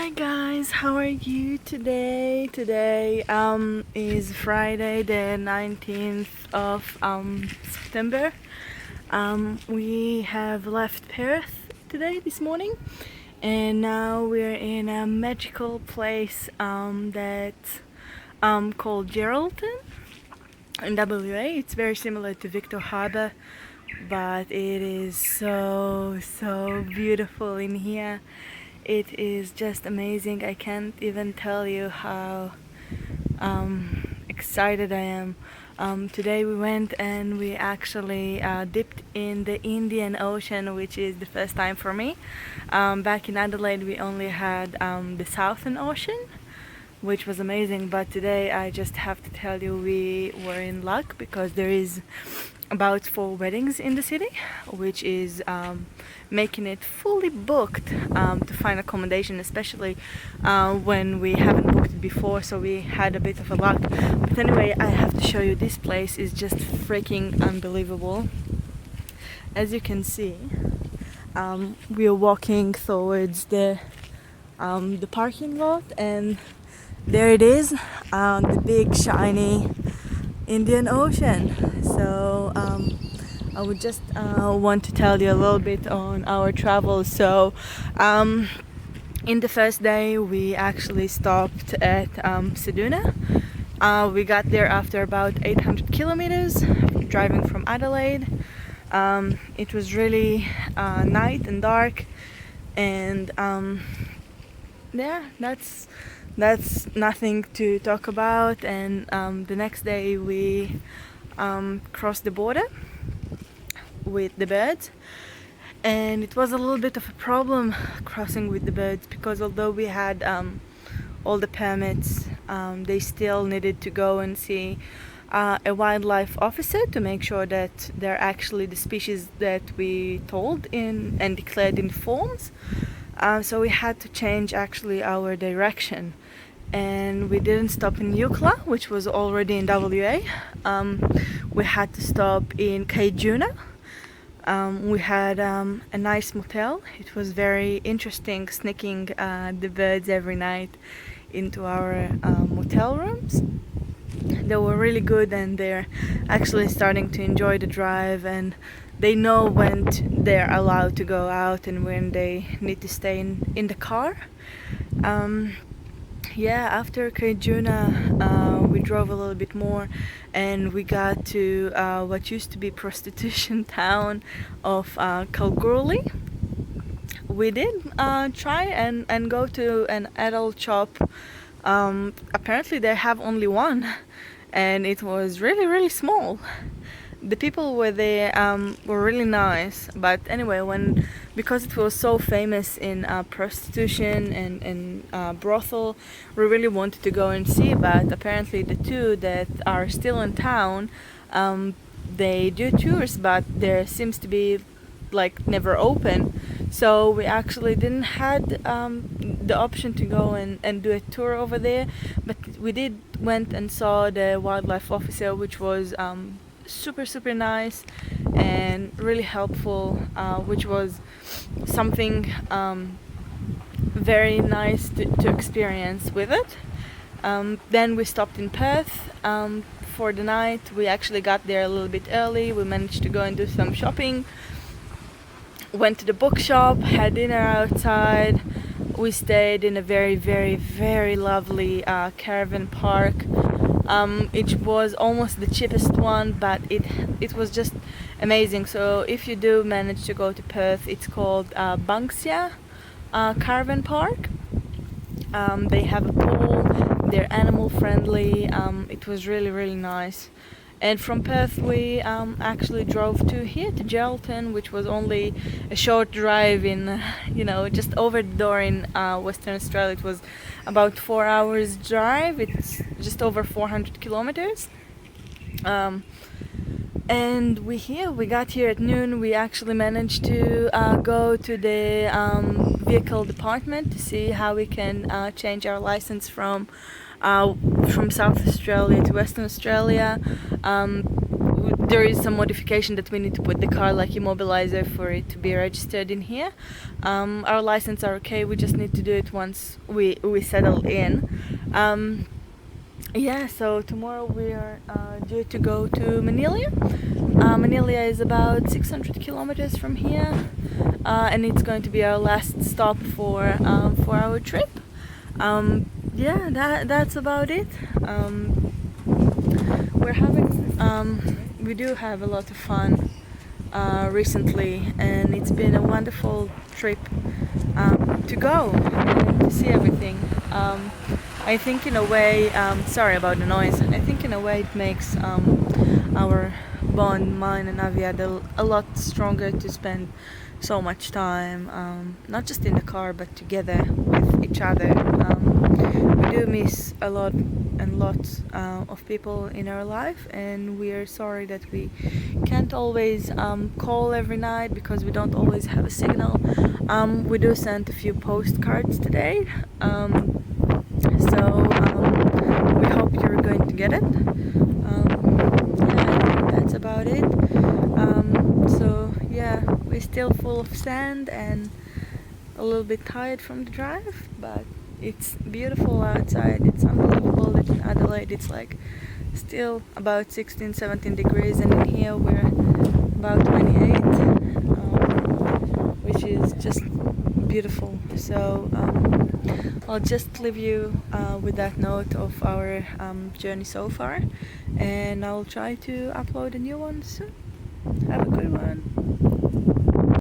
Hi guys, how are you today? Today is Friday the 19th of September. We have left Perth today this morning, and now we're in a magical place that's called Geraldton in WA. It's very similar to Victor Harbour, but it is so beautiful in here. It is just amazing. I can't even tell you how excited I am. Today we went and we actually dipped in the Indian Ocean, which is the first time for me. Back in Adelaide we only had the Southern Ocean, which was amazing, but today I just have to tell you we were in luck because there is about 4 weddings in the city, which is making it fully booked to find accommodation, especially when we haven't booked it before, so we had a bit of a luck. But anyway, I have to show you, this place is just freaking unbelievable. As you can see, we are walking towards the parking lot, and there it is, the big shiny Indian Ocean. So I would just want to tell you a little bit on our travels. So in the first day we actually stopped at Ceduna. We got there after about 800 kilometers driving from Adelaide. It was really night and dark, and yeah, that's nothing to talk about. And the next day we crossed the border with the birds, and it was a little bit of a problem crossing with the birds because although we had all the permits, they still needed to go and see a wildlife officer to make sure that they're actually the species that we told in and declared in forms. So we had to change actually our direction, and we didn't stop in Eucla, which was already in WA. We had to stop in Kajuna. We had a nice motel. It was very interesting sneaking the birds every night into our motel rooms. They were really good, and they're actually starting to enjoy the drive, and they know when they're allowed to go out and when they need to stay in the car. Yeah, after Kajuna we drove a little bit more, and we got to what used to be prostitution town of Kalgoorlie. We did try and go to an adult shop. Apparently they have only one, and it was really small. The people were there were really nice, but anyway, because it was so famous in prostitution and brothel, we really wanted to go and see. But apparently the two that are still in town, they do tours, but there seems to be like never open. So we actually didn't had the option to go and do a tour over there, but we did went and saw the wildlife officer, which was super nice and really helpful, which was something very nice to experience with it. Then we stopped in Perth for the night. We actually got there a little bit early. We managed to go and do some shopping, went to the bookshop, had dinner outside. We stayed in a very lovely caravan park. It was almost the cheapest one, but it was just amazing. So if you do manage to go to Perth, it's called Banksia Caravan Park. They have a pool, they're animal friendly. It was really nice. And from Perth we actually drove to Geraldton, which was only a short drive in, just over the door in Western Australia. It was about 4 hours drive. It's just over 400 kilometers. And we got here at noon. We actually managed to go to the vehicle department to see how we can change our license from South Australia to Western Australia. there is some modification that we need to put the car like immobilizer for it to be registered in here. Our license are okay, we just need to do it once we settle in. Yeah, so tomorrow we are due to go to Manila. Manila is about 600 kilometers from here, and it's going to be our last stop for our trip. Yeah, that's about it. We do have a lot of fun recently, and it's been a wonderful trip to go and to see everything. I think in a way, sorry about the noise, I think in a way it makes our bond, mine and Aviad, a lot stronger to spend so much time, not just in the car but together with each other. We do miss a lot and lots of people in our life, and we are sorry that we can't always call every night because we don't always have a signal. We do send a few postcards today, so we hope you're going to get it. Yeah, I think that's about it. So yeah, we're still full of sand and a little bit tired from the drive, but it's beautiful outside. It's unbelievable that in Adelaide it's like still about 16-17 degrees, and in here we're about 28, which is just beautiful. So I'll just leave you with that note of our journey so far, and I'll try to upload a new one soon. Have a good one.